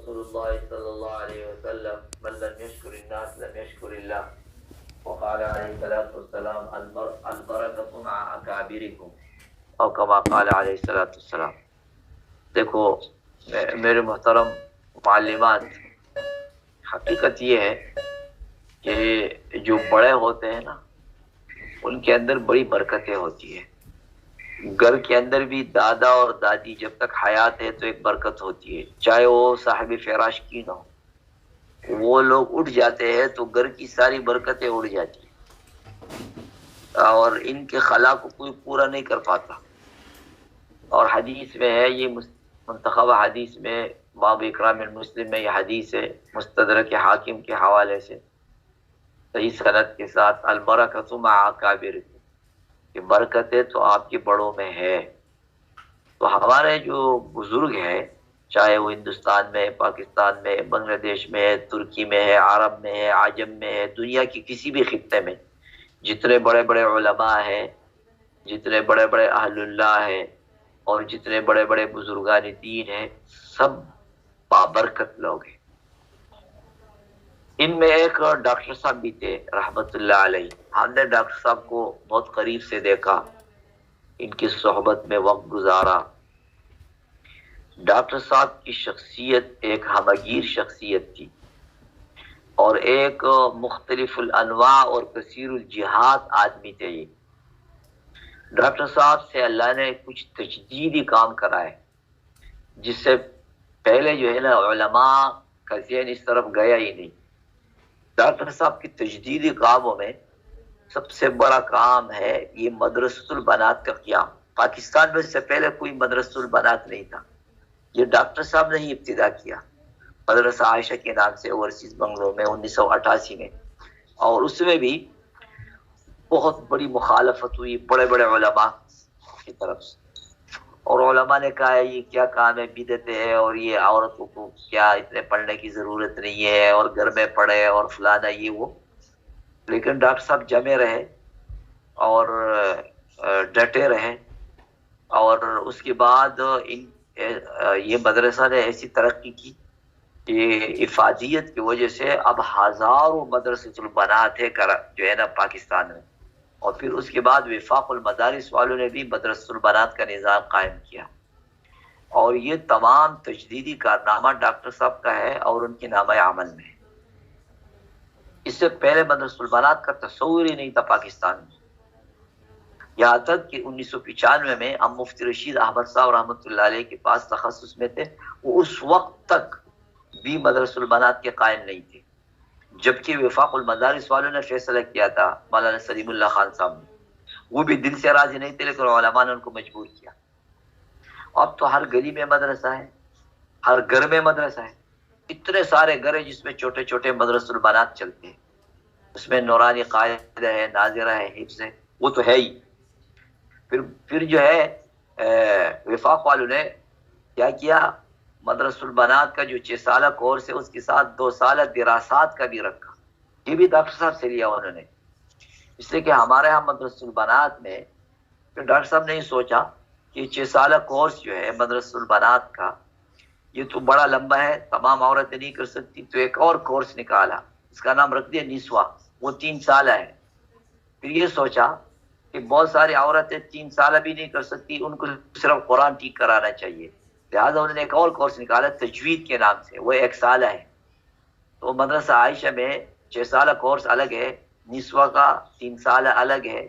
رسول الله صلى الله عليه وسلم من لم يشكر الناس لم يشكر الله وقال عليه الصلاة والسلام البركة مع أكابركم او كما قال علیہ الصلاۃ والسلام۔ دیکھو میرے محترم معلمات، حقیقت یہ ہے کہ جو بڑے ہوتے ہیں نا ان کے اندر بڑی برکتیں ہوتی ہیں۔ گھر کے اندر بھی دادا اور دادی جب تک حیات ہے تو ایک برکت ہوتی ہے، چاہے وہ صاحب فراش کی نہ ہو، وہ لوگ اٹھ جاتے ہیں تو گھر کی ساری برکتیں اڑ جاتی ہیں اور ان کے خلا کو کوئی پورا نہیں کر پاتا۔ اور حدیث میں ہے، یہ منتخب حدیث میں باب اکرام المسلم میں یہ حدیث ہے، مستدرک حاکم کے حوالے سے صحیح سند کے ساتھ، البرکۃ مع اکابرکم، کہ برکتیں تو آپ کے بڑوں میں ہے۔ تو ہمارے جو بزرگ ہیں، چاہے وہ ہندوستان میں، پاکستان میں، بنگلہ دیش میں ہے، ترکی میں ہے، عرب میں ہے، عجم میں ہے، دنیا کی کسی بھی خطے میں جتنے بڑے بڑے علماء ہیں، جتنے بڑے بڑے اہل اللہ ہیں اور جتنے بڑے بڑے بزرگان دین ہیں، سب بابرکت لوگ ہیں۔ ان میں ایک ڈاکٹر صاحب بھی تھے رحمت اللہ علیہ، ہم نے ڈاکٹر صاحب کو بہت قریب سے دیکھا، ان کی صحبت میں وقت گزارا۔ ڈاکٹر صاحب کی شخصیت ایک ہمگیر شخصیت تھی اور ایک مختلف الانواع اور کثیر الجہات آدمی تھے۔ یہ ڈاکٹر صاحب سے اللہ نے کچھ تجدیدی کام کرائے جس سے پہلے جو ہے نا علماء کا ذہن اس طرف گیا ہی نہیں۔ ڈاکٹر صاحب کی تجدیدی کاموں میں سب سے بڑا کام ہے یہ مدرسۃ البنات کا قیام۔ پاکستان میں اس سے پہلے کوئی مدرسۃ البنات نہیں تھا، یہ ڈاکٹر صاحب نے ہی ابتدا کیا مدرسہ عائشہ کے نام سے اوورسیز بنگلور میں 1988 میں، اور اس میں بھی بہت بڑی مخالفت ہوئی بڑے بڑے علماء کی طرف سے، اور علماء نے کہا یہ کیا کام ہے، بدعت ہے، اور یہ عورتوں کو کیا اتنے پڑھنے کی ضرورت نہیں ہے، اور گھر میں پڑھے اور فلانا یہ وہ۔ لیکن ڈاکٹر صاحب جمے رہے اور ڈٹے رہے، اور اس کے بعد یہ مدرسہ نے ایسی ترقی کی کہ افادیت کی وجہ سے اب ہزاروں مدرسۃ البنات ہے جو ہے نا پاکستان میں۔ اور پھر اس کے بعد وفاق المدارس والوں نے بھی مدرسۃ البنات کا نظام قائم کیا، اور یہ تمام تجدیدی کارنامہ ڈاکٹر صاحب کا ہے اور ان کے نامہ عمل میں ہے۔ اس سے پہلے مدرسۃ البنات کا تصور ہی نہیں تھا پاکستان میں، یہاں تک کہ 1995 میں ہم مفتی رشید احمد صاحب رحمۃ اللہ علیہ کے پاس تخصص میں تھے، وہ اس وقت تک بھی مدرسۃ البنات کے قائم نہیں تھے، جبکہ وفاق المدارس والوں نے فیصلہ کیا تھا، مولانا سلیم اللہ خان صاحب نے، وہ بھی دل سے راضی نہیں تھے لیکن علماء نے ان کو مجبور کیا۔ اب تو ہر گلی میں مدرسہ ہے، ہر گھر میں مدرسہ ہے، اتنے سارے گھر ہیں جس میں چھوٹے چھوٹے مدرسۃ البنات چلتے ہیں، اس میں نورانی قاعدہ ہے، ناظرہ ہے، حفظ ہے، وہ تو ہے ہی۔ پھر جو ہے وفاق والوں نے کیا کیا، مدرسۃ البنات کا جو 6 سالہ کورس ہے اس کے ساتھ 2 سالہ دراسات کا بھی رکھا، یہ بھی ڈاکٹر صاحب سے لیا انہوں نے، اس لیے کہ ہمارے ہاں مدرسۃ البنات میں پھر ڈاکٹر صاحب نے سوچا کہ 6 سالہ کورس جو ہے مدرسۃ البنات کا یہ تو بڑا لمبا ہے، تمام عورتیں نہیں کر سکتی، تو ایک اور کورس نکالا، اس کا نام رکھ دیا نسواں، وہ 3 سالہ ہے۔ پھر یہ سوچا کہ بہت ساری عورتیں 3 سالہ بھی نہیں کر سکتی، ان کو صرف قرآن ٹھیک کرانا چاہیے، لہٰذا انہوں نے ایک اور کورس نکالا تجوید کے نام سے، وہ 1 سالہ ہے۔ تو مدرسہ عائشہ میں 6 سالہ کورس الگ ہے، نسواں کا 3 سالہ الگ ہے،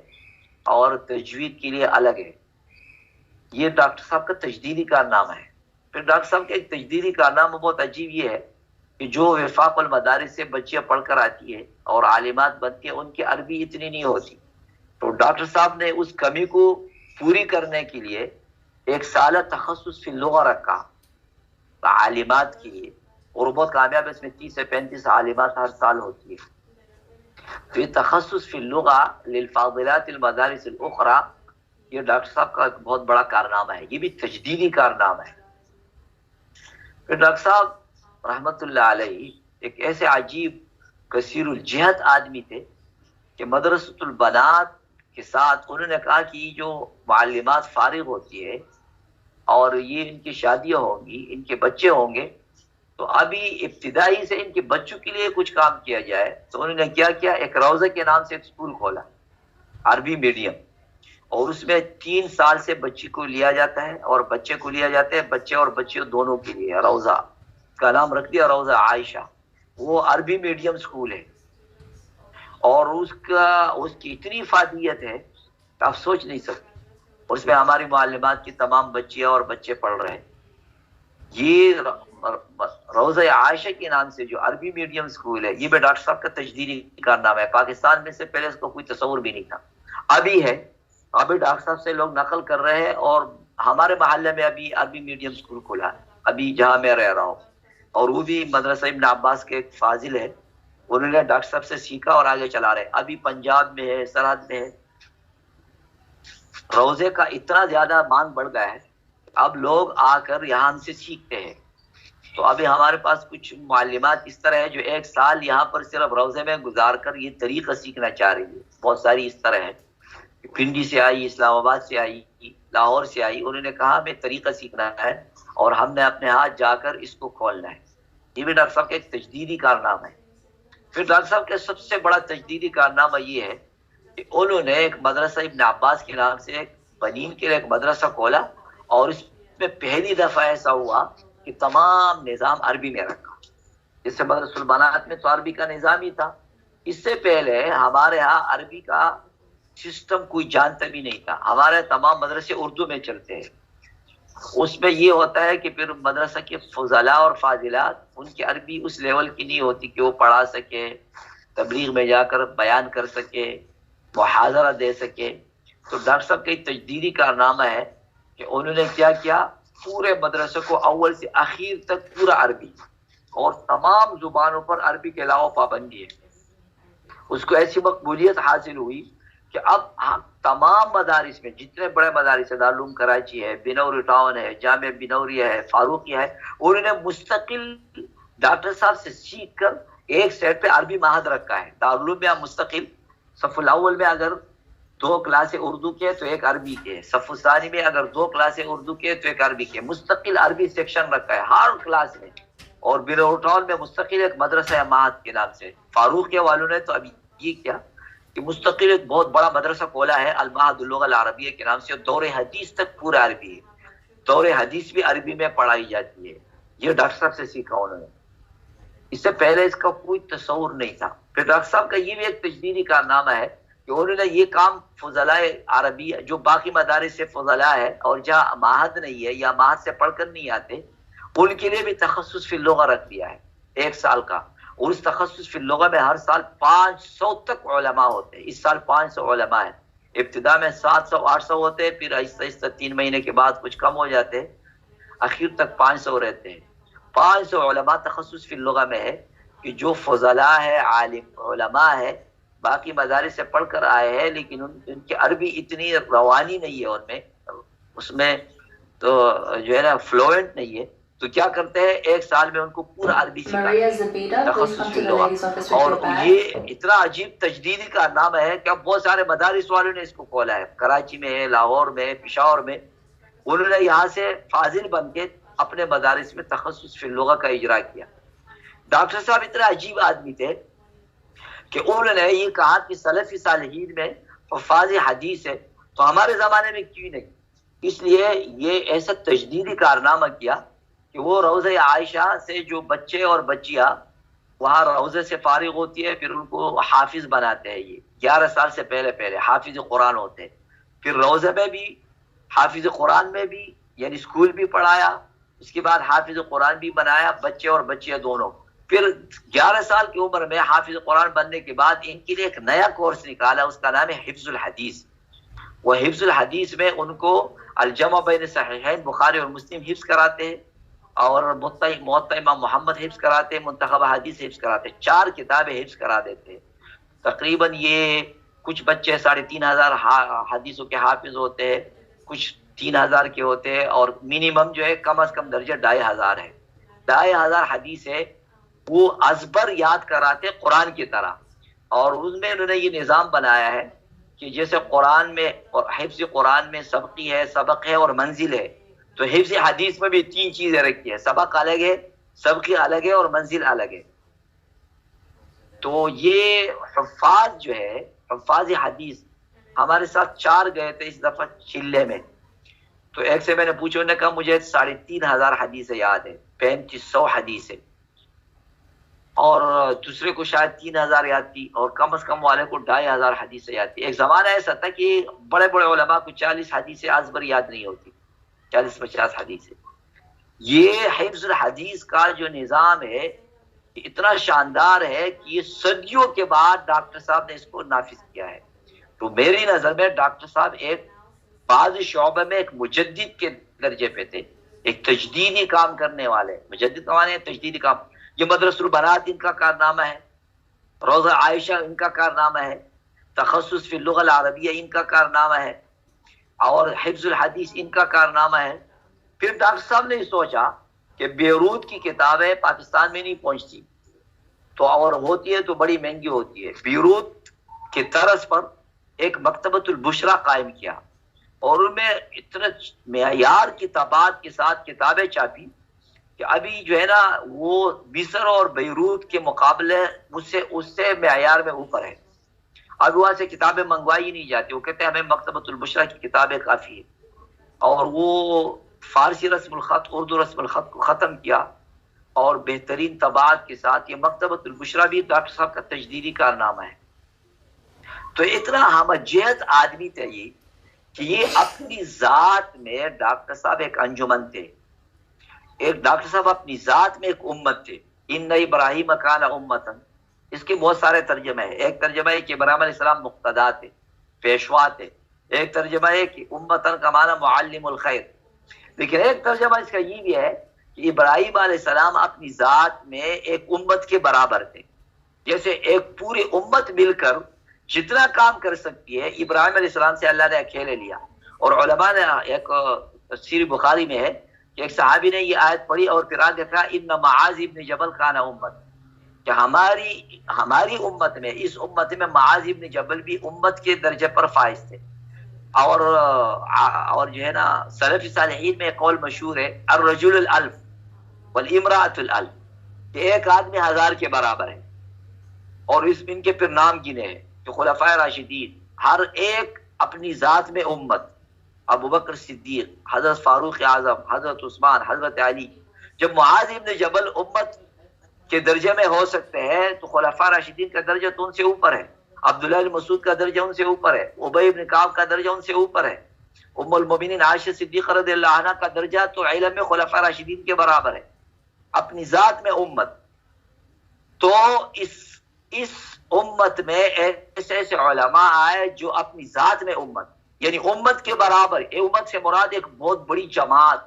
اور تجوید کے لیے الگ ہے۔ یہ ڈاکٹر صاحب کا تجدیدی کارنامہ ہے۔ پھر ڈاکٹر صاحب کا ایک تجدیدی کارنامہ بہت عجیب یہ ہے کہ جو وفاق المدارس سے بچیاں پڑھ کر آتی ہے اور عالمات بنتی ہیں، ان کی عربی اتنی نہیں ہوتی، تو ڈاکٹر صاحب نے اس کمی کو پوری کرنے کے لیے 1 سالہ تخصص فی اللغہ رکھا عالمات کے لیے، اور بہت کامیاب ہے، اس میں 30 سے 35 عالمات ہر سال ہوتی ہے۔ تو یہ تخصص فی اللغہ للفاضلات المدارس الاخرى، یہ ڈاکٹر صاحب کا ایک بہت بڑا کارنامہ ہے، یہ بھی تجدیدی کارنامہ ہے۔ پھر ڈاکٹر صاحب رحمت اللہ علیہ ایک ایسے عجیب کثیر الجہت آدمی تھے کہ مدرسۃ البنات کے ساتھ انہوں نے کہا کہ جو معلمات فارغ ہوتی ہے اور یہ ان کی شادیاں ہوں گی، ان کے بچے ہوں گے، تو ابھی ابتدائی سے ان کے بچوں کے لیے کچھ کام کیا جائے، تو انہوں نے کیا کیا، ایک روضہ کے نام سے ایک اسکول کھولا، عربی میڈیم، اور اس میں 3 سال سے بچی کو لیا جاتا ہے اور بچے کو لیا جاتا ہے، بچے اور بچیوں دونوں کے لیے روضہ کا نام رکھ دیا، روضہ عائشہ۔ وہ عربی میڈیم اسکول ہے، اور اس کی اتنی افادیت ہے کہ آپ سوچ نہیں سکتے۔ اس میں ہماری معلمات کی تمام بچیاں اور بچے پڑھ رہے ہیں۔ یہ روضہ عائشہ کے نام سے جو عربی میڈیم اسکول ہے، یہ بھی ڈاکٹر صاحب کا تجدیدی کارنامہ ہے، پاکستان میں سے پہلے اس کو کوئی تصور بھی نہیں تھا، ابھی ہے، ابھی ڈاکٹر صاحب سے لوگ نقل کر رہے ہیں، اور ہمارے محلے میں ابھی عربی میڈیم اسکول کھلا ہے، ابھی جہاں میں رہ رہا ہوں، اور وہ بھی مدرسہ ابن عباس کے ایک فاضل ہے، انہوں نے ڈاکٹر صاحب سے سیکھا اور آگے چلا رہے، ابھی پنجاب میں ہے، سرحد میں ہے۔ روزے کا اتنا زیادہ مانگ بڑھ گیا ہے، اب لوگ آ کر یہاں سے سیکھتے ہیں۔ تو ابھی ہمارے پاس کچھ معلمات اس طرح ہے جو 1 سال یہاں پر صرف روزے میں گزار کر یہ طریقہ سیکھنا چاہ رہی ہے، بہت ساری اس طرح ہے، پنڈی سے آئی، اسلام آباد سے آئی، لاہور سے آئی، انہوں نے کہا ہمیں طریقہ سیکھنا ہے اور ہم نے اپنے ہاتھ جا کر اس کو کھولنا ہے۔ یہ بھی ڈاکٹر صاحب کا ایک تجدیدی کارنامہ ہے۔ پھر ڈاکٹر صاحب کا سب سے بڑا تجدیدی کارنامہ یہ ہے کہ انہوں نے ایک مدرسہ ابن عباس کے نام سے ایک بنین کے لیے ایک مدرسہ کھولا، اور اس میں پہلی دفعہ ایسا ہوا کہ تمام نظام عربی میں رکھا۔ جس سے مدرسہ البنات میں تو عربی کا نظام ہی تھا، اس سے پہلے ہمارے ہاں عربی کا سسٹم کوئی جانتا بھی نہیں تھا، ہمارے تمام مدرسے اردو میں چلتے ہیں۔ اس میں یہ ہوتا ہے کہ پھر مدرسہ کے فضلاء اور فاضلات، ان کی عربی اس لیول کی نہیں ہوتی کہ وہ پڑھا سکے، تبلیغ میں جا کر بیان کر سکے، محاضرہ دے سکے۔ تو ڈاکٹر صاحب کا ایک تجدیدی کارنامہ ہے کہ انہوں نے کیا کیا، پورے مدرسے کو اول سے اخیر تک پورا عربی، اور تمام زبانوں پر عربی کے علاوہ پابندی ہے۔ اس کو ایسی مقبولیت حاصل ہوئی کہ اب تمام مدارس میں، جتنے بڑے مدارس ہے، دارالعلوم کراچی ہے، بنوری ٹاؤن ہے، جامعہ بنوریہ ہے، فاروقیہ ہے، انہوں نے مستقل ڈاکٹر صاحب سے سیکھ کر ایک سیٹ پہ عربی معہد رکھا ہے۔ دارالعلوم میں مستقل صف الاول میں اگر 2 کلاسیں اردو کے تو ایک عربی کے، صف الثانی میں اگر 2 کلاسیں اردو کے تو ایک عربی کے، مستقل عربی سیکشن رکھا ہے ہر کلاس میں۔ اور بنوری ٹاؤن میں مستقل ایک مدرسہ معہد کے نام سے، فاروقیہ والوں نے تو ابھی یہ کیا کہ مستقل ایک بہت بڑا مدرسہ کھولا ہے، المعہد اللغہ العربیہ کے نام سے، دور حدیث تک پورا عربی ہے، دور حدیث بھی عربی میں پڑھائی جاتی ہے۔ یہ ڈاکٹر صاحب سے سیکھا انہوں نے، اس سے پہلے اس کا کوئی تصور نہیں تھا۔ پھر ڈاکٹر صاحب کا یہ بھی ایک تجدیدی کارنامہ ہے کہ انہوں نے یہ کام فضلاء عربی جو باقی مدارس سے فضلاء ہے اور جہاں معہد نہیں ہے یا معہد سے پڑھ کر نہیں آتے، ان کے لیے بھی تخصص فی اللغہ رکھ دیا ہے 1 سال کا، اور اس تخصص فی اللغہ میں ہر سال 500 تک علماء ہوتے ہیں۔ اس سال 500 علماء ہیں، ابتدا میں 700-800 ہوتے ہیں، پھر آہستہ آہستہ 3 مہینے کے بعد کچھ کم ہو جاتے ہیں، اخیر تک 500 رہتے ہیں۔ 500 علماء تخصص فی اللغہ میں ہے کہ جو فضلاء ہے، عالم علماء ہے، باقی مدارس سے پڑھ کر آئے ہیں، لیکن ان کی عربی اتنی روانی نہیں ہے، ان میں اس میں تو جو ہے نا فلوئنٹ نہیں ہے، تو کیا کرتے ہیں 1 سال میں ان کو پورا عربی سکھاتے ہیں، تخصص فی اللغہ۔ اور یہ اتنا عجیب تجدیدی کارنامہ ہے کہ اب بہت سارے مدارس والوں نے اس کو کھولا ہے، کراچی میں ہے، لاہور میں، پشاور میں، انہوں نے یہاں سے فاضل بن کے اپنے مدارس میں تخصص فی اللغہ کا اجرا کیا۔ ڈاکٹر صاحب اتنا عجیب آدمی تھے کہ انہوں نے یہ کہا کہ سلفی صالحین میں حفاظ حدیث ہے، تو ہمارے زمانے میں کیوں نہیں؟ اس لیے یہ ایسا تجدیدی کارنامہ کیا کہ وہ روضہ عائشہ سے جو بچے اور بچیاں وہاں روضے سے فارغ ہوتی ہے، پھر ان کو حافظ بناتے ہیں، یہ 11 سال سے پہلے حافظ قرآن ہوتے ہیں، پھر روضے میں بھی حافظ قرآن میں بھی، یعنی اسکول بھی پڑھایا، اس کے بعد حافظ قرآن بھی بنایا، بچے اور بچیاں دونوں۔ پھر 11 سال کی عمر میں حافظ قرآن بننے کے بعد ان کے لیے ایک نیا کورس نکالا، اس کا نام ہے حفظ الحدیث۔ وہ حفظ الحدیث میں ان کو الجمع بین صحیحین بخاری اور مسلم حفظ کراتے ہیں، اور موطا امام محمد حفظ کراتے ہیں، منتخب حدیث حفظ کراتے ہیں، 4 کتابیں حفظ کرا دیتے ہیں۔ تقریباً یہ کچھ بچے 3500 حدیثوں کے حافظ ہوتے ہیں، کچھ 3000 کے ہوتے ہیں، اور منیمم جو ہے کم از کم درجہ 2500 ہے، 2500 حدیث ہے، وہ ازبر یاد کراتے قرآن کی طرح۔ اور اس میں انہوں نے یہ نظام بنایا ہے کہ جیسے قرآن میں اور حفظ قرآن میں سبق ہے اور منزل ہے، تو حفظ حدیث میں بھی 3 چیزیں رکھی ہے، سبق الگ ہے، سبقی الگ ہے اور منزل الگ ہے. تو یہ حفاظ جو ہے، حفاظ حدیث، ہمارے ساتھ 4 گئے تھے اس دفعہ چلے میں. تو ایک سے میں نے پوچھا، انہوں نے کہا مجھے 3,500 حدیثیں یاد ہے، 3500 حدیثیں، اور دوسرے کو شاید 3,000 یاد تھی، اور کم از کم والے کو 2,500 حدیثیں یاد تھی. ایک زمانہ ایسا تھا کہ بڑے بڑے علماء کو 40 حدیثیں آج بر یاد نہیں ہوتی، 40-50 حدیثیں. یہ حفظ الحدیث کا جو نظام ہے اتنا شاندار ہے کہ یہ صدیوں کے بعد ڈاکٹر صاحب نے اس کو نافذ کیا ہے. تو میری نظر میں ڈاکٹر صاحب ایک بعض شعبے میں ایک مجدد کے درجے پہ تھے، ایک تجدیدی کام کرنے والے. مجدد کمانے تجدیدی کام. یہ مدرسۃ البنات ان کا کارنامہ ہے، روضہ عائشہ ان کا کارنامہ ہے، تخصص فی اللغہ العربیہ ان کا کارنامہ ہے، اور حفظ الحدیث ان کا کارنامہ ہے. پھر ڈاکٹر صاحب نے سوچا کہ بیروت کی کتابیں پاکستان میں نہیں پہنچتی، تو اور ہوتی ہے تو بڑی مہنگی ہوتی ہے. بیروت کے طرز پر ایک مکتبۃ البشرا قائم کیا، اور ان میں اتنے معیار کتابات کے ساتھ کتابیں چھاپی کہ ابھی جو ہے نا وہ مصر اور بیروت کے مقابلے اس سے معیار میں اوپر ہے. اب وہاں سے کتابیں منگوائی نہیں جاتی، وہ کہتے ہیں ہمیں مکتبۃ البشرا کی کتابیں کافی ہے. اور وہ فارسی رسم الخط، اردو رسم الخط کو ختم کیا، اور بہترین طباعت کے ساتھ یہ مکتبۃ البشرا بھی ڈاکٹر صاحب کا تجدیدی کارنامہ ہے. تو اتنا ہمجیت آدمی تھے یہ کہ یہ اپنی ذات میں ڈاکٹر صاحب ایک انجمن تھے. ایک ڈاکٹر صاحب اپنی ذات میں ایک امت تھے. ان ابراہیم کان امتن، اس کے بہت سارے ترجمے ہیں. ایک ترجمہ ہے کہ ابراہیم علیہ السلام مقتدا تھے، پیشوا تھے. ایک ترجمہ ہے کہ امتن کا معنی معلم الخیر. لیکن ایک ترجمہ اس کا یہ بھی ہے کہ ابراہیم علیہ السلام اپنی ذات میں ایک امت کے برابر تھے. جیسے ایک پوری امت مل کر جتنا کام کر سکتی ہے، ابراہیم علیہ السلام سے اللہ نے اکیلے لیا. اور علماء نے ایک تفسیر بخاری میں ہے کہ ایک صحابی نے یہ آیت پڑھی اور پھر آگے کہا ان معاذ ابن جبل کان امت، کہ ہماری امت میں، اس امت میں معاذ ابن جبل بھی امت کے درجے پر فائز تھے. اور جو ہے نا سلف صالحین میں ایک قول مشہور ہے الرجل الالف والامرأة الالف، کہ ایک آدمی 1000 کے برابر ہے. اور اس میں ان کے پھر نام گنے ہیں کہ خلفائے راشدین ہر ایک اپنی ذات میں امت، ابو بکر صدیق، حضرت فاروق اعظم، حضرت عثمان، حضرت علی. جب معاذ ابن جبل امت کے درجے میں ہو سکتے ہیں تو خلفاء راشدین کا درجہ تو ان سے اوپر ہے. عبداللہ بن مسعود کا درجہ ان سے اوپر ہے، ابی بن کعب کا درجہ ان سے اوپر ہے، ام المؤمنین عائشہ صدیقہ رضی اللہ عنہا کا درجہ تو علم میں خلفاء راشدین کے برابر ہے. اپنی ذات میں امت. تو اس امت میں ایسے ایسے علماء آئے جو اپنی ذات میں امت، یعنی امت کے برابر. امت سے مراد ایک بہت بڑی جماعت،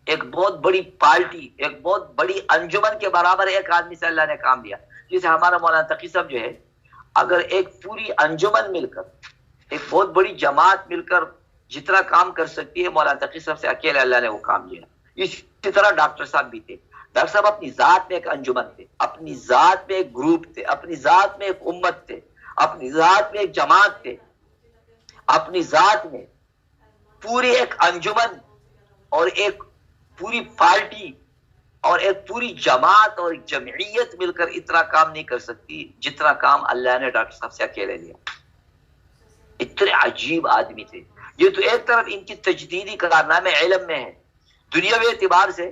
ایک بہت بڑی پارٹی، ایک بہت بڑی انجمن کے برابر ایک آدمی سے اللہ نے کام دیا. جیسے ہمارا مولانا تقی صاحب جو ہے، اگر ایک پوری انجمن مل کر، ایک بہت بڑی جماعت مل کر جتنا کام کر سکتی ہے، مولانا تقی صاحب سے اکیلے اللہ نے وہ کام دیا. اسی طرح ڈاکٹر صاحب بھی تھے. ڈاکٹر صاحب اپنی ذات میں ایک انجمن تھے، اپنی ذات میں ایک گروپ تھے، اپنی ذات میں ایک امت تھے، اپنی ذات میں ایک جماعت تھے، اپنی ذات میں پوری ایک انجمن اور ایک پوری پارٹی اور ایک پوری جماعت اور ایک جمعیت مل کر اتنا کام نہیں کر سکتی جتنا کام اللہ نے ڈاکٹر صاحب سے اکیلے لیا. اتنے عجیب آدمی تھے یہ. تو ایک طرف ان کی تجدیدی کارنامے علم میں ہے، دنیاوی اعتبار سے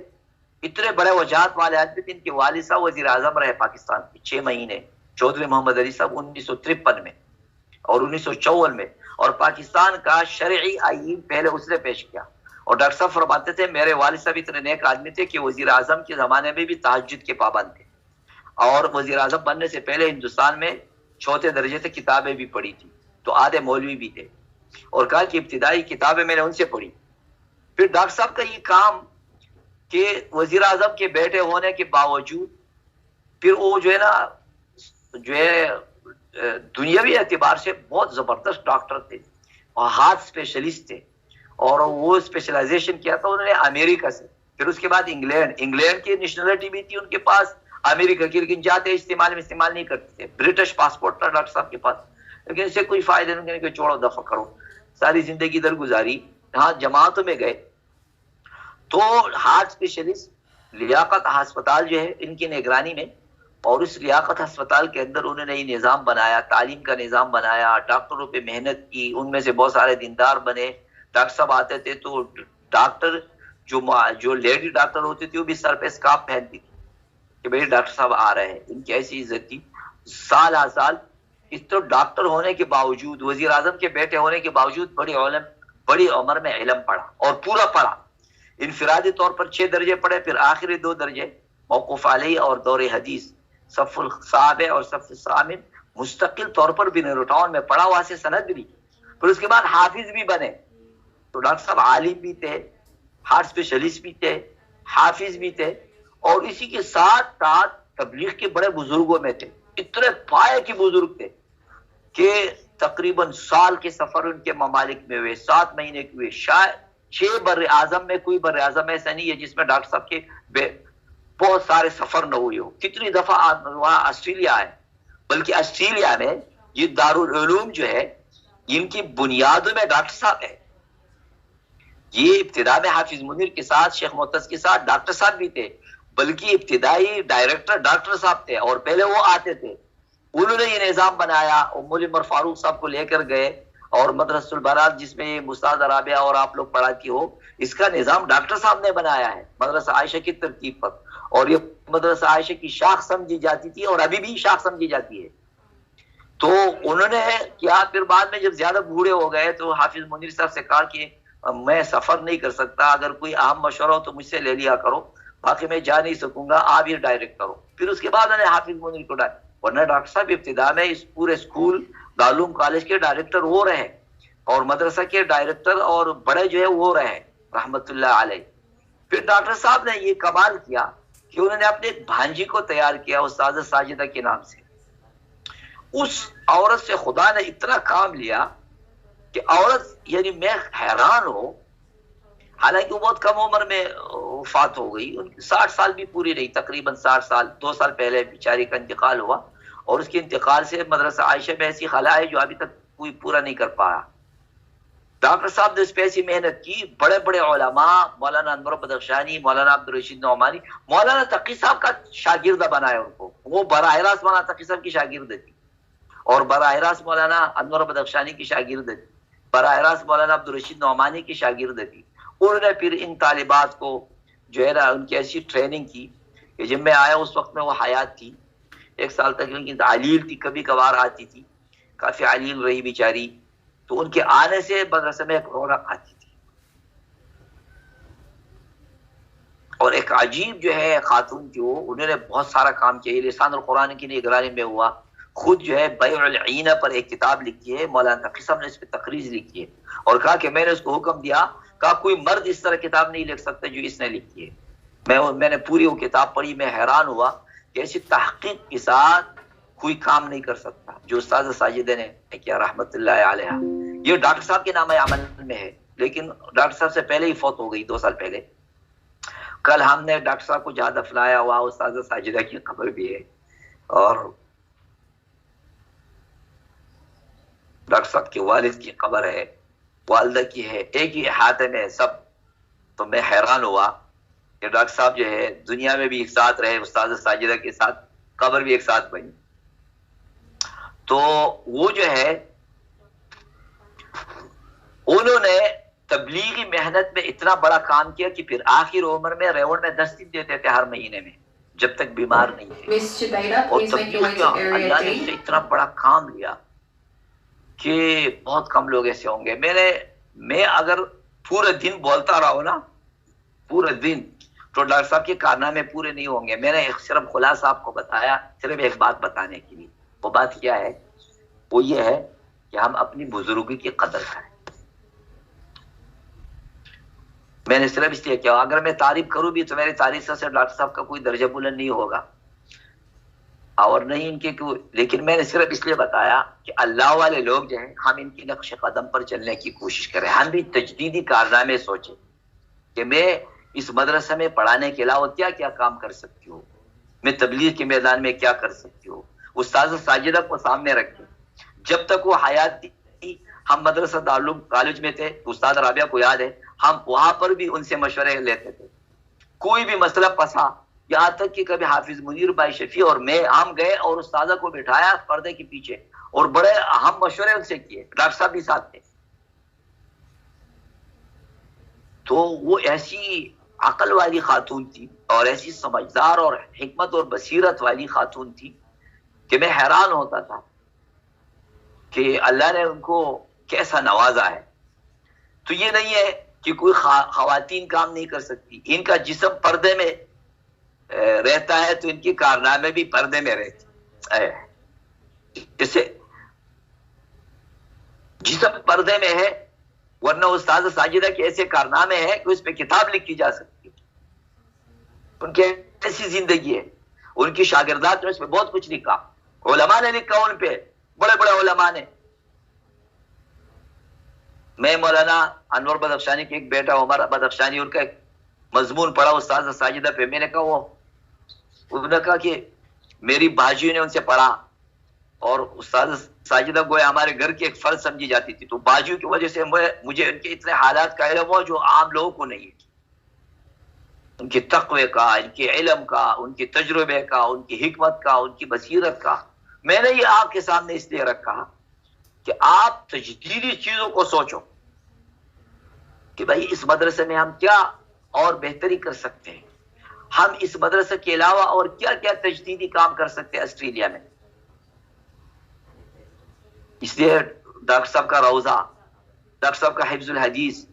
اتنے بڑے وجاہت والے آدمی تھے. ان کے والد صاحب وزیر اعظم رہے پاکستان کے 6 مہینے، چودھری محمد علی صاحب 1953 میں اور 1954 میں. اور پاکستان کا شرعی آئین پہلے اس نے پیش کیا. اور ڈاکٹر صاحب فرماتے تھے میرے والد صاحب اتنے نیک آدمی تھے کہ وزیر اعظم کے زمانے میں بھی تہجد کے پابند تھے، اور وزیر اعظم بننے سے پہلے ہندوستان میں 4 درجے سے کتابیں بھی پڑھی تھی، تو آدھے مولوی بھی تھے. اور کہا کہ ابتدائی کتابیں میں نے ان سے پڑھی. پھر ڈاکٹر صاحب کا یہ کام کہ وزیر اعظم کے بیٹے ہونے کے باوجود پھر وہ جو ہے نا جو ہے دنیاوی اعتبار سے بہت زبردست ڈاکٹر تھے اور ہارٹ اسپیشلسٹ تھے. اور وہ اسپیشلائزیشن کیا تھا انہوں نے امریکہ سے، پھر اس کے بعد انگلینڈ کی نیشنلٹی بھی تھی ان کے پاس، امریکہ کی، لیکن جاتے استعمال نہیں کرتے تھے. برٹش پاسپورٹ تھا ڈاکٹر صاحب کے پاس، لیکن اس سے کوئی فائدہ نہیں کہ چھوڑو دفع کرو. ساری زندگی ادھر گزاری. ہاں جماعتوں میں گئے تو ہارٹ اسپیشلسٹ لیاقت ہسپتال جو ہے ان کی نگرانی میں، اور اس لیاقت ہسپتال کے اندر انہوں نے یہ نظام بنایا، تعلیم کا نظام بنایا، ڈاکٹروں پہ محنت کی، ان میں سے بہت سارے دیندار بنے. ڈاکٹر صاحب آتے تھے تو ڈاکٹر جو لیڈی ڈاکٹر ہوتی تھی وہ بھی سر پہ اسکارف پہنتی تھی کہ بھائی ڈاکٹر صاحب آ رہے ہیں. ان کی ایسی عزت تھی. سال ہر سال اس تو ڈاکٹر ہونے کے باوجود، وزیر اعظم کے بیٹے ہونے کے باوجود بڑی عمر میں علم پڑھا اور پورا پڑھا. انفرادی طور پر 6 درجے پڑھے، پھر آخری 2 درجے موقوف علیہ اور دور حدیث صف الصحابہ اور صف الثامن مستقل طور پر بھی نیوٹاؤن میں پڑھا، وہاں سے سند بھی. پھر اس کے بعد حافظ بھی بنے. تو ڈاکٹر صاحب عالم بھی تھے، ہارٹ اسپیشلسٹ بھی تھے، حافظ بھی تھے، اور اسی کے ساتھ ساتھ تبلیغ کے بڑے بزرگوں میں تھے. اتنے پائے کے بزرگ تھے کہ تقریباً سال کے سفر ان کے ممالک میں ہوئے، 7 مہینے کے ہوئے. شاید 6 بر اعظم میں کوئی بر اعظم ایسا نہیں ہے جس میں ڈاکٹر صاحب کے بہت سارے سفر نہ ہوئے ہو. کتنی دفعہ وہاں آسٹریلیا ہے، بلکہ آسٹریلیا میں یہ دارالعلوم جو ہے ان کی بنیادوں میں ڈاکٹر صاحب ہے. یہ ابتدا میں حافظ منیر کے ساتھ، شیخ معتز کے ساتھ ڈاکٹر صاحب بھی تھے، بلکہ ابتدائی ڈائریکٹر ڈاکٹر صاحب تھے، اور پہلے وہ آتے تھے. انہوں نے یہ نظام بنایا. مولوی عمر فاروق صاحب کو لے کر گئے، اور مدرسۃ البنات جس میں استاد رابعہ اور آپ لوگ پڑھاتی ہو، اس کا نظام ڈاکٹر صاحب نے بنایا ہے مدرسہ عائشہ کی ترتیب پر. اور یہ مدرسہ عائشہ کی شاخ سمجھی جاتی تھی اور ابھی بھی شاخ سمجھی جاتی ہے. تو انہوں نے کیا، پھر بعد میں جب زیادہ بوڑھے ہو گئے تو حافظ منیر صاحب سے کہا کہ میں سفر نہیں کر سکتا، اگر کوئی اہم مشورہ ہو تو مجھ سے لے لیا کرو، باقی میں جا نہیں سکوں گا، آپ یہ ڈائریکٹ کرو. پھر اس کے بعد انہوں نے حافظ منیر کو ورنہ ڈاکٹر صاحب ابتدا میں اس پورے اسکول دارالعلوم کالج کے ڈائریکٹر وہ رہے، اور مدرسہ کے ڈائریکٹر اور بڑے جو ہے وہ رہے رحمت اللہ علیہ. پھر ڈاکٹر صاحب نے یہ کمال کیا کہ انہوں نے اپنے ایک بھانجی کو تیار کیا استاذہ ساجدہ کے نام سے. اس عورت سے خدا نے اتنا کام لیا کہ عورت، یعنی میں حیران ہوں، حالانکہ وہ بہت کم عمر میں وفات ہو گئی، ان کی 60 سال بھی پوری نہیں، تقریباً 60 سال. 2 سال پہلے بیچاری کا انتقال ہوا، اور اس کے انتقال سے مدرسہ عائشہ میں ایسی خلا ہے جو ابھی تک کوئی پورا نہیں کر پایا. ڈاکٹر صاحب نے اس پہ ایسی محنت کی. بڑے بڑے علماء، مولانا انور بدخشانی، مولانا عبدالرشید نعمانی، مولانا تقی صاحب کا شاگرد بنایا ان کو. وہ براہ راست مولانا تقی صاحب کی شاگرد تھی، اور براہ راست مولانا انور بدخشانی کی شاگرد تھی، براہ راست مولانا عبدالرشید نعمانی کی شاگرد تھی. انہوں نے پھر ان طالبات کو جو ہے نا ان کی ایسی ٹریننگ کی کہ جب میں آیا اس وقت میں وہ حیات تھی. 1 سال تک ان کی تعلیل تھی، کبھی کبھار آتی تھی، کافی علیل رہی بیچاری. تو ان کے آنے سے مدرسے میں ایک رونق آتی تھی. اور ایک عجیب جو ہے خاتون تھی وہ، انہوں نے بہت سارا کام کیا. لسان القرآن کی نگرانی میں ہوا. خود جو ہے بیع العینہ پر ایک کتاب لکھی ہے، مولانا تقی صاحب نے اس پہ تقریر لکھی ہے، اور کہا کہ میں نے اس کو حکم دیا، کہا کوئی مرد اس طرح کتاب نہیں لکھ سکتا جو اس نے لکھی ہے. میں نے پوری وہ کتاب پڑھی، میں حیران ہوا کہ ایسی تحقیق کے ساتھ کوئی کام نہیں کر سکتا جو استاد ساجدہ نے کیا رحمت اللہ علیہ. یہ ڈاکٹر صاحب کے نام عمل میں ہے، لیکن ڈاکٹر صاحب سے پہلے ہی فوت ہو گئی 2 سال پہلے. کل ہم نے ڈاکٹر صاحب کو جہاں دفنایا ہوا استاد ساجدہ کی قبر بھی ہے، اور ڈاکٹر صاحب کے والد کی قبر ہے، والدہ کی ہے، ایک ہی احاطے میں سب. تو میں حیران ہوا کہ ڈاکٹر صاحب جو ہے دنیا میں بھی ایک ساتھ رہے استاد ساجدہ کے ساتھ، قبر بھی ایک ساتھ بنی. تو وہ جو ہے انہوں نے تبلیغی محنت میں اتنا بڑا کام کیا کہ پھر آخر عمر میں ریوڑ میں 10 دن دیتے تھے ہر مہینے میں، جب تک بیمار نہیں تھے. اور تبلیغ کا اللہ نے اس سے اتنا بڑا کام لیا کہ بہت کم لوگ ایسے ہوں گے. میں اگر پورے دن بولتا رہا ہوں نا، پورے دن، تو ڈاکٹر صاحب کے کارنامے پورے نہیں ہوں گے. میں نے صرف خلاصہ آپ کو بتایا، صرف ایک بات بتانے کے لیے. وہ بات کیا ہے؟ وہ یہ ہے کہ ہم اپنی بزرگی کی قدر کریں. میں نے صرف اس لیے کیا، اگر میں تعریف کروں بھی تو میری تعریف سے ڈاکٹر صاحب کا کوئی درجہ بلند نہیں ہوگا، اور نہیں ان کے کوئی، لیکن میں نے صرف اس لیے بتایا کہ اللہ والے لوگ جو ہیں ہم ان کی نقش قدم پر چلنے کی کوشش کریں. ہم بھی تجدیدی کارنامے سوچیں کہ میں اس مدرسے میں پڑھانے کے علاوہ کیا کیا کام کر سکتی ہوں، میں تبلیغ کے میدان میں کیا کر سکتی ہوں. استاد ساجدہ کو سامنے رکھیں. جب تک وہ حیات تھی ہم مدرسہ دارالعلوم کالج میں تھے، استاد رابعہ کو یاد ہے، ہم وہاں پر بھی ان سے مشورے لیتے تھے. کوئی بھی مسئلہ پسا، یہاں تک کہ کبھی حافظ منیر بھائی شفیع اور میں ہم گئے اور استاذہ کو بٹھایا پردے کے پیچھے اور بڑے اہم مشورے ان سے کیے، ڈاکٹر صاحب بھی ساتھ تھے. تو وہ ایسی عقل والی خاتون تھی اور ایسی سمجھدار اور حکمت اور بصیرت والی خاتون تھی کہ میں حیران ہوتا تھا کہ اللہ نے ان کو کیسا نوازا ہے. تو یہ نہیں ہے کہ کوئی خواتین کام نہیں کر سکتی، ان کا جسم پردے میں رہتا ہے تو ان کے کارنامے بھی پردے میں رہتے. جسے جسم پردے میں ہے، ورنہ استاد ساجدہ کے ایسے کارنامے ہیں کہ اس پہ کتاب لکھی جا سکتی. ان کی ایسی زندگی ہے، ان کی شاگردات نے اس پہ بہت کچھ لکھا، علماء نے لکھا ان پہ، بڑے بڑے علماء نے. میں مولانا انور بدخشانی کے ایک بیٹا عمر بدخشانی، ان کا ایک مضمون پڑھا استاد ساجدہ پہ. میں نے کہا انہوں نے کہا کہ میری باجی نے ان سے پڑھا اور استاد ساجدہ گویا ہمارے گھر کی ایک فرد سمجھی جاتی تھی، تو باجیوں کی وجہ سے مجھے ان کے اتنے حالات کا علم ہوا جو عام لوگوں کو نہیں ہے، ان کے تقوی کا، ان کے علم کا، ان کے تجربے کا، ان کی حکمت کا، ان کی بصیرت کا. میں نے یہ آپ کے سامنے اس لیے رکھا کہ آپ تجدیدی چیزوں کو سوچو کہ بھائی اس مدرسے میں ہم کیا اور بہتری کر سکتے ہیں، ہم اس مدرسے کے علاوہ اور کیا کیا تجدیدی کام کر سکتے ہیں آسٹریلیا میں. اس لیے ڈاکٹر صاحب کا روضہ، ڈاکٹر صاحب کا حفظ الحدیث،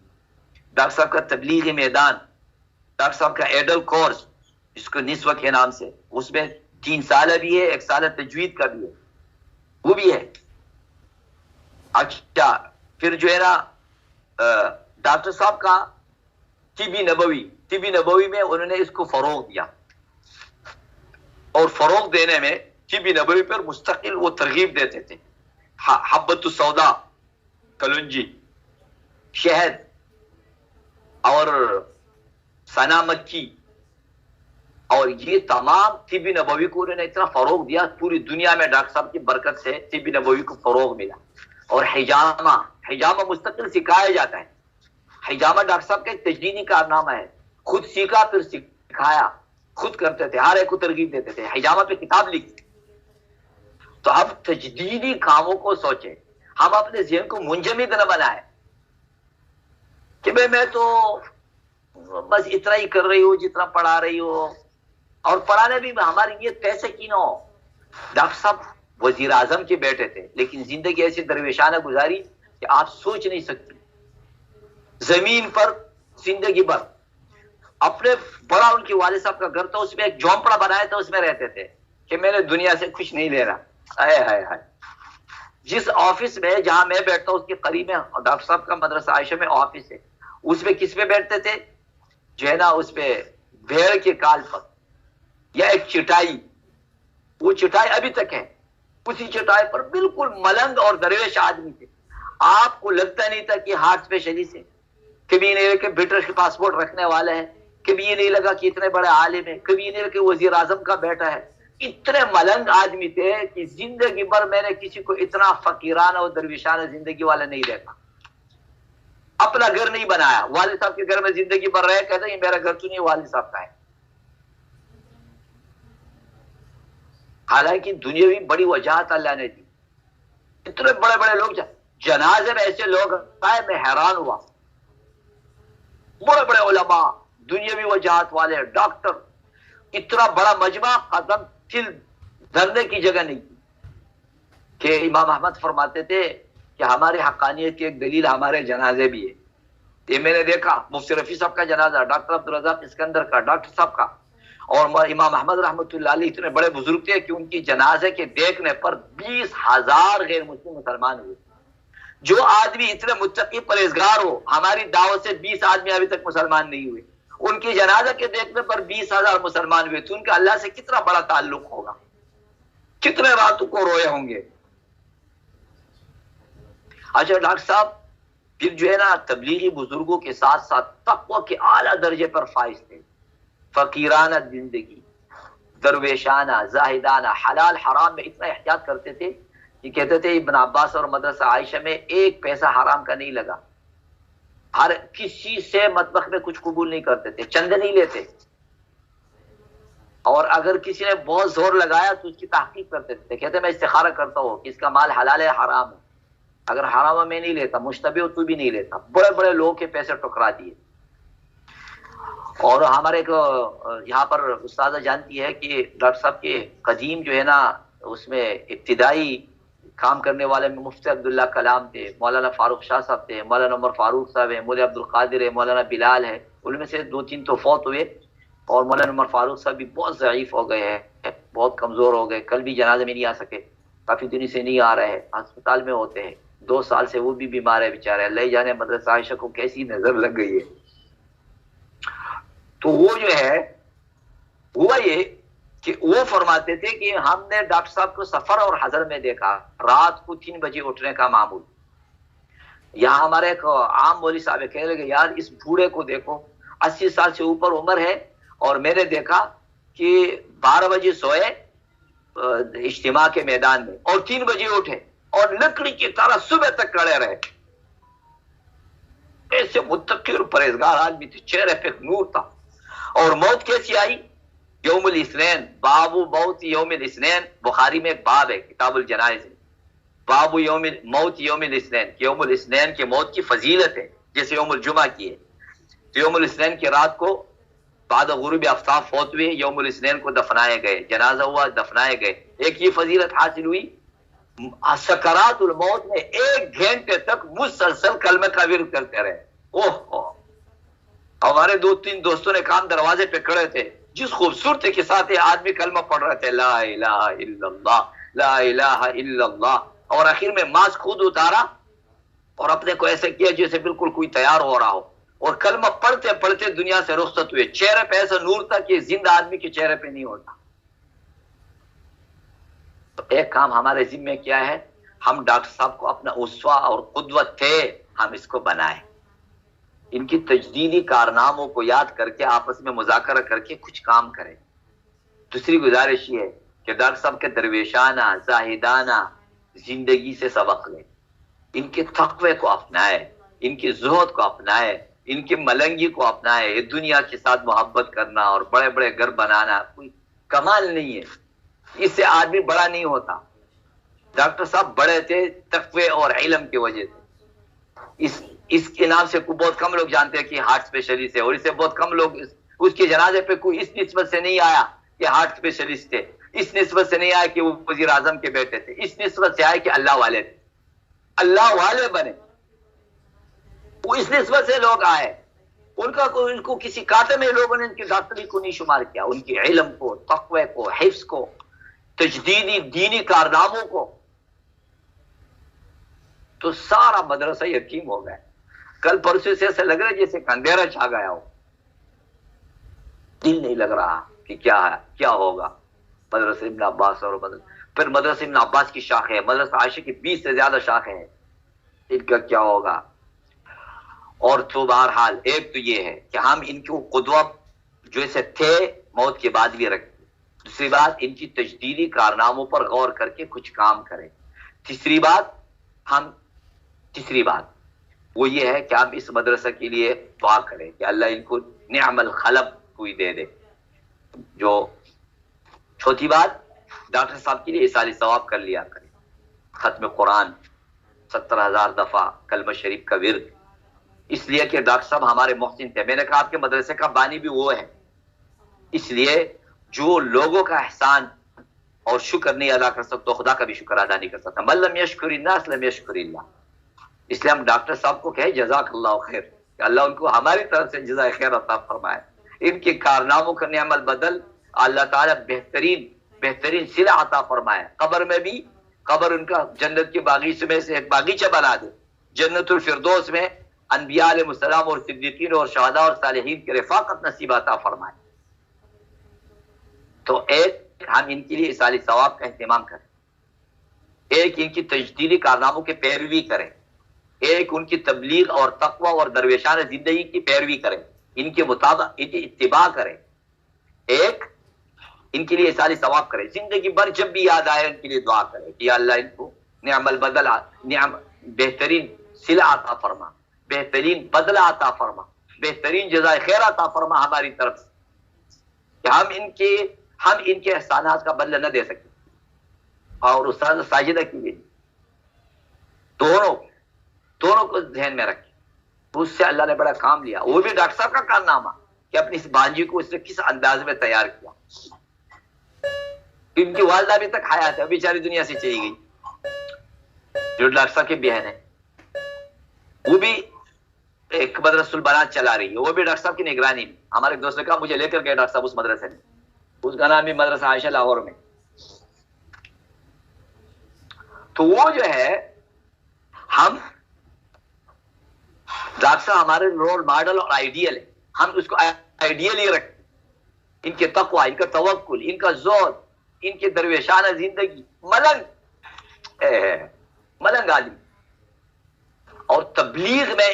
ڈاکٹر صاحب کا تبلیغی میدان، ڈاکٹر صاحب کا ایڈل کورس جس کو نسوہ کے نام سے، اس میں 3 سالہ بھی ہے، 1 سالہ تجوید کا بھی ہے، وہ بھی ہے. اچھا پھر جو ہے نا ڈاکٹر صاحب کا طبی نبوی میں انہوں نے اس کو فروغ دیا، اور فروغ دینے میں طبی نبوی پر مستقل وہ ترغیب دیتے تھے. حبۃ السودا، کلنجی، شہد اور سنا مکی، اور یہ تمام طبی نبوی کو انہوں نے اتنا فروغ دیا، پوری دنیا میں ڈاکٹر صاحب کی برکت سے طبی نبوی کو فروغ ملا. اور حجامہ مستقل سکھایا جاتا ہے. حجامہ ڈاکٹر صاحب کا ایک تجدیدی کارنامہ ہے، خود سیکھا پھر سکھایا، خود کرتے تھے، ہر ایک کو ترغیب دیتے تھے، حجامہ پہ کتاب لکھی. تو ہم تجدیدی کاموں کو سوچیں، ہم اپنے ذہن کو منجمد نہ بنائیں کہ میں تو بس اتنا ہی کر رہی ہوں جتنا پڑھا رہی ہوں، اور پڑھانے بھی ہماری نیت پیسے کی نہ ہو. ڈاکٹر صاحب وزیر اعظم کے بیٹے تھے لیکن زندگی ایسی درویشانہ گزاری کہ آپ سوچ نہیں سکتی. زمین پر زندگی بھر اپنے بڑا ان کے والد صاحب کا گھر تھا، اس میں ایک جھونپڑا بنایا تھا، اس میں رہتے تھے کہ میں نے دنیا سے کچھ نہیں لینا. جس آفس میں جہاں میں بیٹھتا ہوں اس کے قریب میں ڈاکٹر صاحب کا مدرسہ عائشہ میں آفس ہے، اس میں کس پہ بیٹھتے تھے جو ہے نا، اس پہ بھیڑ کے کال پر یا ایک چٹائی، وہ چٹائی ابھی تک ہے، اسی چٹائی پر بالکل ملنگ اور درویش آدمی تھے. آپ کو لگتا نہیں تھا کہ ہارٹ اسپیشلسٹ ہے، کبھی نہیں لگا کہ برٹش پاسپورٹ رکھنے والا ہے، کبھی یہ نہیں لگا کہ اتنے بڑے عالم ہے، کبھی یہ نہیں لگا کہ وزیر اعظم کا بیٹا ہے. اتنے ملنگ آدمی تھے کہ زندگی بھر میں نے کسی کو اتنا فقیرانہ اور درویشانہ زندگی والا نہیں دیکھا. اپنا گھر نہیں بنایا، والد صاحب کے گھر میں زندگی بھر رہے، کہتے ہیں یہ میرا گھر تو نہیں، والد صاحب کا ہے. حالانکہ دنیاوی بڑی وجاہت اللہ نے دی. اتنے بڑے بڑے لوگ جنازے میں ایسے لوگ آئے، میں حیران ہوا. بڑے بڑے علماء، دنیاوی وجاہت والے، ڈاکٹر، اتنا بڑا مجمع، قدم تل دھرنے کی جگہ نہیں تھی. کہ امام احمد فرماتے تھے کہ ہمارے حقانیت کی ایک دلیل ہمارے جنازے بھی ہے. یہ میں نے دیکھا، مفتی رفیع صاحب کا جنازہ، ڈاکٹر عبدالرزاق اسکندر کا، ڈاکٹر صاحب کا، اور امام احمد رحمۃ اللہ علیہ اتنے بڑے بزرگ تھے کہ ان کی جنازے کے دیکھنے پر 20,000 غیر مسلم مسلمان ہوئے. جو آدمی اتنے متقی پرہیزگار ہو، ہماری دعوت سے 20 آدمی ابھی تک مسلمان نہیں ہوئے، ان کی جنازہ کے دیکھنے پر 20,000 مسلمان ہوئے، تو ان کا اللہ سے کتنا بڑا تعلق ہوگا، کتنے راتوں کو روئے ہوں گے. اچھا ڈاکٹر صاحب پھر جو ہے نا تبلیغی بزرگوں کے ساتھ ساتھ تقوی کے اعلیٰ درجے پر فائز تھے. فقیرانہ زندگی، درویشانہ، زاہدانہ، حلال حرام میں اتنا احتیاط کرتے تھے کہ کہتے تھے ابن عباس اور مدرسہ عائشہ میں 1 پیسہ حرام کا نہیں لگا. ہر کسی سے مطبخ میں کچھ قبول نہیں کرتے تھے، چندے نہیں لیتے. اور اگر کسی نے بہت زور لگایا تو اس کی تحقیق کرتے تھے، کہتے میں استخارہ کرتا ہوں کہ اس کا مال حلال ہے حرام ہے، اگر حرام ہے میں نہیں لیتا، مشتبہ ہو تو بھی نہیں لیتا. بڑے بڑے لوگوں کے پیسے ٹکرا دیے. اور ہمارے ایک یہاں پر استاذہ جانتی ہے کہ ڈاکٹر صاحب کے قدیم جو ہے نا اس میں ابتدائی کام کرنے والے میں مفتی عبداللہ کلام تھے، مولانا فاروق شاہ صاحب تھے، مولانا عمر فاروق صاحب ہیں، مولوی عبد القادر ہے، مولانا بلال ہے. ان میں سے 2-3 تو فوت ہوئے، اور مولانا عمر فاروق صاحب بھی بہت ضعیف ہو گئے ہیں، بہت کمزور ہو گئے. کل بھی جنازے میں نہیں آ سکے، کافی دنوں سے نہیں آ رہے ہیں، ہسپتال میں ہوتے ہیں. 2 سال سے وہ بھی بیمار ہے بیچارے. اللہ ہی جانے مدرسہ عائشہ کو کیسی نظر لگ گئی ہے. تو وہ جو ہے ہوا یہ کہ وہ فرماتے تھے کہ ہم نے ڈاکٹر صاحب کو سفر اور حضر میں دیکھا، رات کو 3 بجے اٹھنے کا معمول. یہاں ہمارے ایک عام مولوی صاحب کہنے لگے یار اس بوڑھے کو دیکھو، 80 سال سے اوپر عمر ہے، اور میں نے دیکھا کہ 12 بجے سوئے اجتماع کے میدان میں اور 3 بجے اٹھے اور لکڑی کی طرح صبح تک کھڑے رہے. ایسے متقی اور پرہیزگار آدمی تھے، چہرے پہ نور تھا. اور موت کیسی آئی؟ یوم الاثنین، باب موت یوم الاثنین. بخاری میں ایک باب ہے کتاب الجنائز میں، باب موت یوم الاثنین. یوم الاثنین کی موت کی فضیلت ہے جیسے یوم الجمعہ کی ہے. تو یوم الاثنین کی رات کو بعد غروب آفتاب فوت ہوئے، یوم الاثنین کو دفنائے گئے، جنازہ ہوا، دفنائے گئے. ایک یہ فضیلت حاصل ہوئی، سکرات الموت میں 1 گھنٹے تک مسلسل کلمہ کا ورد کرتے رہے. اوہ، ہمارے 2-3 دوستوں نے کام دروازے پہ کھڑے تھے، جس خوبصورتی کے ساتھ یہ آدمی کلمہ پڑھ رہے تھے، لا الہ الا اللہ، لا الہ الا اللہ. اور آخر میں ماسک خود اتارا اور اپنے کو ایسے کیا جیسے بالکل کوئی تیار ہو رہا ہو، اور کلمہ پڑھتے پڑھتے دنیا سے رخصت ہوئے. چہرے پہ ایسا نور تھا کہ زندہ آدمی کے چہرے پہ نہیں ہوتا. تو ایک کام ہمارے ذمہ کیا ہے، ہم ڈاکٹر صاحب کو اپنا اسوہ اور قدوت تھے، ہم اس کو بنائیں. ان کی تجدیدی کارناموں کو یاد کر کے آپس میں مذاکرہ کر کے کچھ کام کریں. دوسری گزارش یہ ہے کہ ڈاکٹر صاحب کے درویشانہ زاہدانہ زندگی سے سبق لیں، ان کے تقوی کو اپنائے، ان کی زہد کو اپنائے، ان کی ملنگی کو اپنائے. یہ دنیا کے ساتھ محبت کرنا اور بڑے بڑے گھر بنانا کوئی کمال نہیں ہے، اس سے آدمی بڑا نہیں ہوتا. ڈاکٹر صاحب بڑے تھے تقوی اور علم کی وجہ سے. اس کے نام سے بہت کم لوگ جانتے ہیں کہ ہارٹ اسپیشلسٹ ہے، اور اس سے بہت کم لوگ اس کے جنازے پہ کوئی اس نسبت سے نہیں آیا کہ ہارٹ اسپیشلسٹ تھے، اس نسبت سے نہیں آیا کہ وہ وزیر اعظم کے بیٹے تھے، اس نسبت سے آئے کہ اللہ والے تھے، اللہ والے بنے. وہ اس نسبت سے لوگ آئے. ان کو کسی کاتے میں لوگوں نے ان کی ڈاکٹری کو نہیں شمار کیا، ان کے علم کو، تقوی کو، حفظ کو، تجدیدی دینی کارناموں کو. تو سارا مدرسہ یتیم ہو گیا. کل پرسوں سے ایسا لگ رہا ہے جیسے اندھیرا چھا گیا ہو، دل نہیں لگ رہا کہ کیا ہوگا. مدرسہ ابن عباس اور پھر مدرسہ ابن عباس کی شاخیں، مدرسہ عائشہ کی 20 سے زیادہ شاخیں ہیں، ان کا کیا ہوگا. اور تو بہرحال ایک تو یہ ہے کہ ہم ان کو قدوہ جیسے تھے موت کے بعد بھی رکھیں. دوسری بات، ان کی تجدیدی کارناموں پر غور کر کے کچھ کام کریں. تیسری بات وہ یہ ہے کہ ہم اس مدرسہ کے لیے دعا کریں کہ اللہ ان کو نعم الخلق کوئی دے دے. جو چوتھی بات، ڈاکٹر صاحب کے لیے اصال ثواب کر لیا کریں، ختم قرآن 70,000 دفعہ، کلمہ شریف کا ورد، اس لیے کہ ڈاکٹر صاحب ہمارے محسن تھے. میں نے کہا آپ کے مدرسے کا بانی بھی وہ ہے، اس لیے جو لوگوں کا احسان اور شکر نہیں ادا کر سکتا تو خدا کا بھی شکر ادا نہیں کر سکتا. من لم یشکر الناس لم یشکر اللہ. اس لیے ہم ڈاکٹر صاحب کو کہیں جزاک اللہ خیر، کہ اللہ ان کو ہماری طرف سے جزائے خیر عطا فرمائے. ان کے کارناموں کا نعم البدل اللہ تعالیٰ بہترین صلہ عطا فرمائے. قبر میں بھی قبر ان کا جنت کے باغیچے میں سے ایک باغیچہ بنا دے، جنت الفردوس میں انبیاء علیہ السلام اور صدیقین اور شہداء اور صالحین کے رفاقت نصیب عطا فرمائے. تو ایک ہم ان کے لیے اصال ثواب کا اہتمام کریں، ایک ان کی تجدیدی کارناموں کی پیروی کریں، ایک ان کی تبلیغ اور تقوی اور درویشانہ زندگی کی پیروی کریں، ان کے مطابق ان کی اتباع کریں، ایک ان کے لیے اصال ثواب کریں. زندگی بھر جب بھی یاد آئے ان کے لیے دعا کریں کہ یا اللہ ان کو نعم البدل، بہترین صلہ عطا فرما، بہترین بدلہ عطا فرما، بہترین جزائے خیر عطا فرما ہماری طرف سے، کہ ہم ان کے احسانات کا بدلہ نہ دے سکتے. اور استاد ساجدہ کی بھی دونوں کو ذہن میں رکھیں. اس سے اللہ نے بڑا کام لیا. وہ بھی ڈاکٹر صاحب کا کارنامہ کہ اپنی اس بانجی کو اس نے کس انداز میں تیار کیا. ان کی والدہ ابھی تک حیات ہے, بیچاری دنیا سے چلی گئی. جو ڈاکٹر صاحب کی بہن ہے وہ بھی ایک مدرسۃ البنات چلا رہی ہے, وہ بھی ڈاکٹر صاحب کی نگرانی میں. ہمارے ایک دوست نے کہا مجھے لے کر گئے ڈاکٹر صاحب اس مدرسے میں, اس کا نام بھی مدرسہ عائشہ لاہور میں. تو وہ جو ہے ہم ڈاکٹر صاحب ہمارے رول ماڈل اور آئیڈیل ہے, ہم اس کو آئیڈیل ہی رکھیں. ان کے تقوی, ان کا توکل, ان کا زہد, ان کے درویشانہ زندگی, ملنگ آدمی. اور تبلیغ میں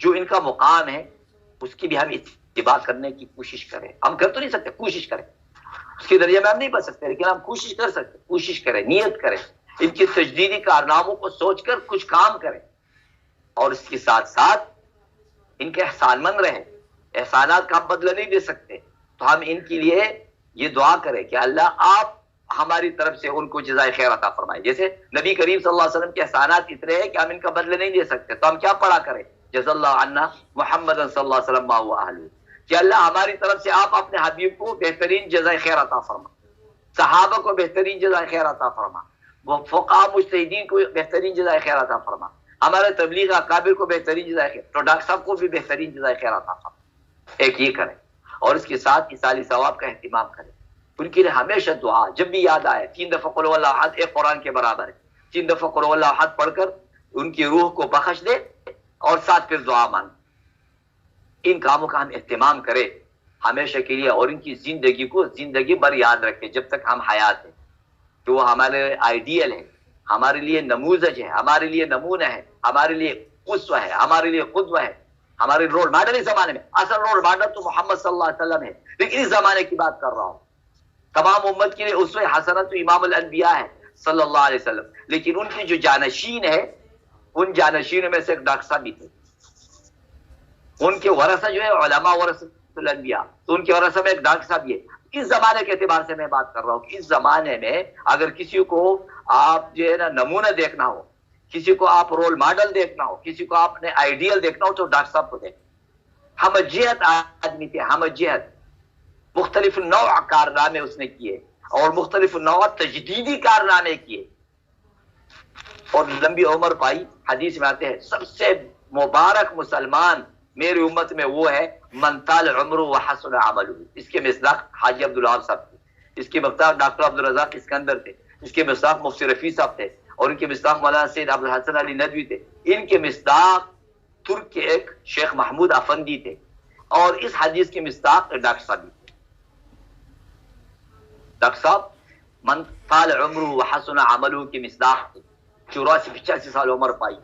جو ان کا مقام ہے اس کی بھی ہم اتباع کرنے کی کوشش کریں. ہم کر تو نہیں سکتے, کوشش کریں. اس کے ذریعے میں ہم نہیں بچ سکتے, لیکن ہم کوشش کر سکتے. کوشش کریں, نیت کریں, ان کے تجدیدی کارناموں کو سوچ کر کچھ کام کریں, اور اس کے ساتھ ساتھ ان کے احسان مند رہیں. احسانات کا ہم بدلہ نہیں دے سکتے, تو ہم ان کے لیے یہ دعا کریں کہ اللہ آپ ہماری طرف سے ان کو جزائے خیر عطا فرمائے. جیسے نبی کریم صلی اللہ علیہ وسلم کے احسانات اتنے ہیں کہ ہم ان کا بدلہ نہیں دے سکتے, تو ہم کیا پڑھا کریں, جزا اللہ عنا محمد صلی اللہ علیہ وسلم و اہلہ, کہ اللہ ہماری طرف سے آپ اپنے حبیب کو بہترین جزائے خیر عطا فرما, صحابہ کو بہترین جزائے خیر عطا فرما, وہ فقہاء مجتہدین کو بہترین جزائے خیر عطا فرما, ہمارے تبلیغ اکابر کو بہترین جزائے خیر, تو ڈاکٹر صاحب کو بھی بہترین جزائے خیر عطا فرما. ایک یہ کریں, اور اس کے ساتھ اصال ثواب کا اہتمام کریں. ان کے لیے ہمیشہ دعا, جب بھی یاد آئے 3 دفعہ قل هو الله احد, ایک قرآن کے برابر ہے, 3 دفعہ قل هو الله احد پڑھ کر ان کی روح کو بخش دے, اور ساتھ پھر دعا مانگ. ان کاموں کا ہم اہتمام کریں ہمیشہ کے لیے, اور ان کی زندگی کو زندگی بھر یاد رکھیں جب تک ہم حیات ہیں, کہ وہ ہمارے آئیڈیل ہے, ہمارے لیے نموذج ہے, ہمارے لیے نمونہ ہے, ہمارے لیے اسوہ ہے, ہمارے لیے قدوہ ہے, ہمارے رول ماڈل. اس زمانے میں اصل رول ماڈل تو محمد صلی اللہ علیہ وسلم ہے, لیکن اس زمانے کی بات کر رہا ہوں. تمام امت کے لیے اسوہ حسنہ تو امام الانبیاء ہے صلی اللہ علیہ وسلم, لیکن ان کے جو جانشین ہے, ان جانشینوں میں سے ایک ڈاکٹر صاحب بھی تھے. ان کے ورثہ جو ہے علماء ورثۃ الانبیاء, تو ان کے ورثہ میں ایک ڈاکٹر صاحب یہ. اس زمانے کے اعتبار سے میں بات کر رہا ہوں کہ اس زمانے میں اگر کسی کو آپ جو ہے نا نمونہ دیکھنا ہو, کسی کو آپ رول ماڈل دیکھنا ہو, کسی کو آپ نے آئیڈیل دیکھنا ہو, تو ڈاکٹر صاحب کو دیکھ. ہم جہت آدمی تھے, ہم جہت, مختلف نوع کارنامے اس نے کیے, اور مختلف نوع تجدیدی کارنامے کیے, اور لمبی عمر پائی. حدیث میں آتے ہیں سب سے مبارک مسلمان میری امت میں وہ ہے من طال عمر و حسن عمل. اس کے مصداق حاجی عبدالوہاب صاحب تھے, اس کے مصداق ڈاکٹر عبدالرزاق اسکندر تھے, اس کے مصداق مفتی رفیع صاحب تھے, اور ان کے مصداق مولانا سید عبدالحسن علی ندوی تھے. ان کے مصداق ترک کے ایک شیخ محمود افندی تھے, اور اس حدیث کے مصداق ڈاکٹر صاحب تھے. ڈاکٹر صاحب من طال عمر و حسن عمل کے مصداق تھے, 84-85 سال عمر پائی,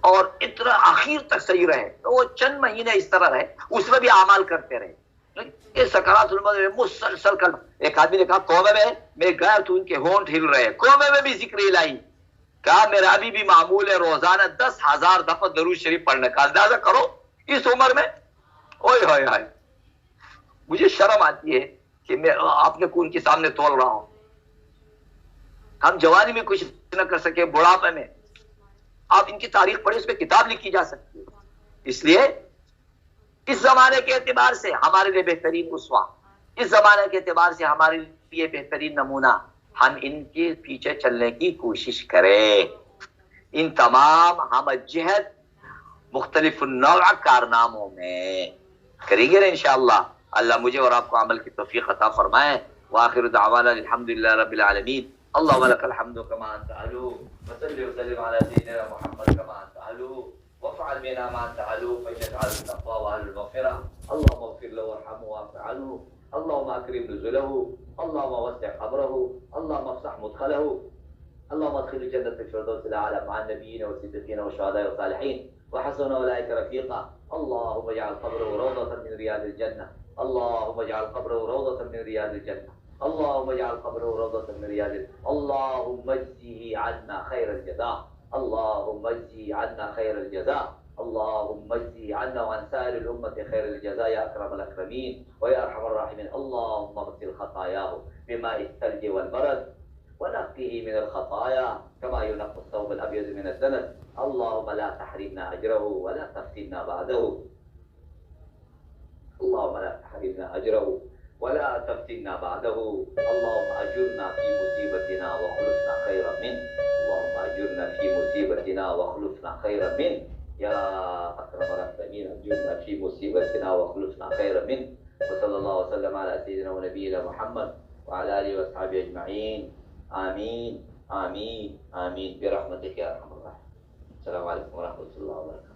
اور اتنا آخر تک صحیح رہے. تو وہ چند مہینے اس طرح رہے, اس میں بھی اعمال کرتے رہے. سکرات الموت میں مسلسل کر, ایک آدمی نے کہا کوبے میں گیا تو ان کے ہونٹ ہل رہے, کوبے میں بھی ذکر الہی. کہا میرا ابھی بھی معمول ہے روزانہ 10,000 دفعہ درود شریف پڑھنے کا, اندازہ کرو اس عمر میں. اوئے ہوئے ہوئے, مجھے شرم آتی ہے کہ میں اپنے کو ان کے سامنے تول رہا ہوں. ہم جوانی میں کچھ نہ کر سکے, بڑھاپے میں آپ ان کی تاریخ پڑھیں, اس پہ کتاب لکھی جا سکتی ہے. اس لیے اس زمانے کے اعتبار سے ہمارے لیے بہترین اسوہ, اس زمانے کے اعتبار سے ہمارے لیے بہترین نمونہ, ہم ان کے پیچھے چلنے کی کوشش کریں. ان تمام ہم جہت مختلف نوع کارناموں میں کریں گے انشاءاللہ. اللہ مجھے اور آپ کو عمل کی توفیق عطا فرمائے. وآخر دعوانا الحمدللہ رب العالمین. اللهم لك الحمد كما انت اهل, وصل وسلم على سيدنا محمد كما انت اهل, وافعل بنا ما انت اهل, فانك اهل التقوى واهل المغفرة. اللهم اغفر له وارحمه واعف عنه, اللهم اكرم نزله, اللهم وسع قبره, اللهم افسح مدخله, اللهم ادخل الجنة الفردوس الاعلى مع النبيين والصديقين والشهداء والصالحين وحسن اولئك رفيقا. اللهم اجعل قبره روضة من رياض الجنة, اللهم اجعل قبره روضة من رياض الجنة, اللهم اجعل قبره روضة من رياض الجنة. اللهم اجزه عنا خير الجزاء, اللهم اجزه عنا خير الجزاء. اللهم اجزي عنا وعن سائر الأمة خير الجزاء يا أكرم الأكرمين ويا أرحم الراحمين. اللهم اغسل خطاياه بماء الثلج والبرد ونقه من الخطايا كما ينقى الثوب الأبيض من الدنس. اللهم لا تحرمنا أجره ولا تفتنا بعده. اللهم لا تحرمنا أجره ولا تفتنا بعده. اللهم أجرنا في مصيبتنا واخلفنا خيرا منه. اللهم أجرنا في مصيبتنا واخلفنا خيرا منه يا أكرم الأكرمين. أجرنا في مصيبتنا واخلفنا خيرا منه. وصلى الله وسلم على سيدنا ونبينا محمد وعلى آله وأصحابه أجمعين. آمين آمين آمين برحمتك يا أرحم الراحمين. السلام عليكم ورحمة الله وبركاته.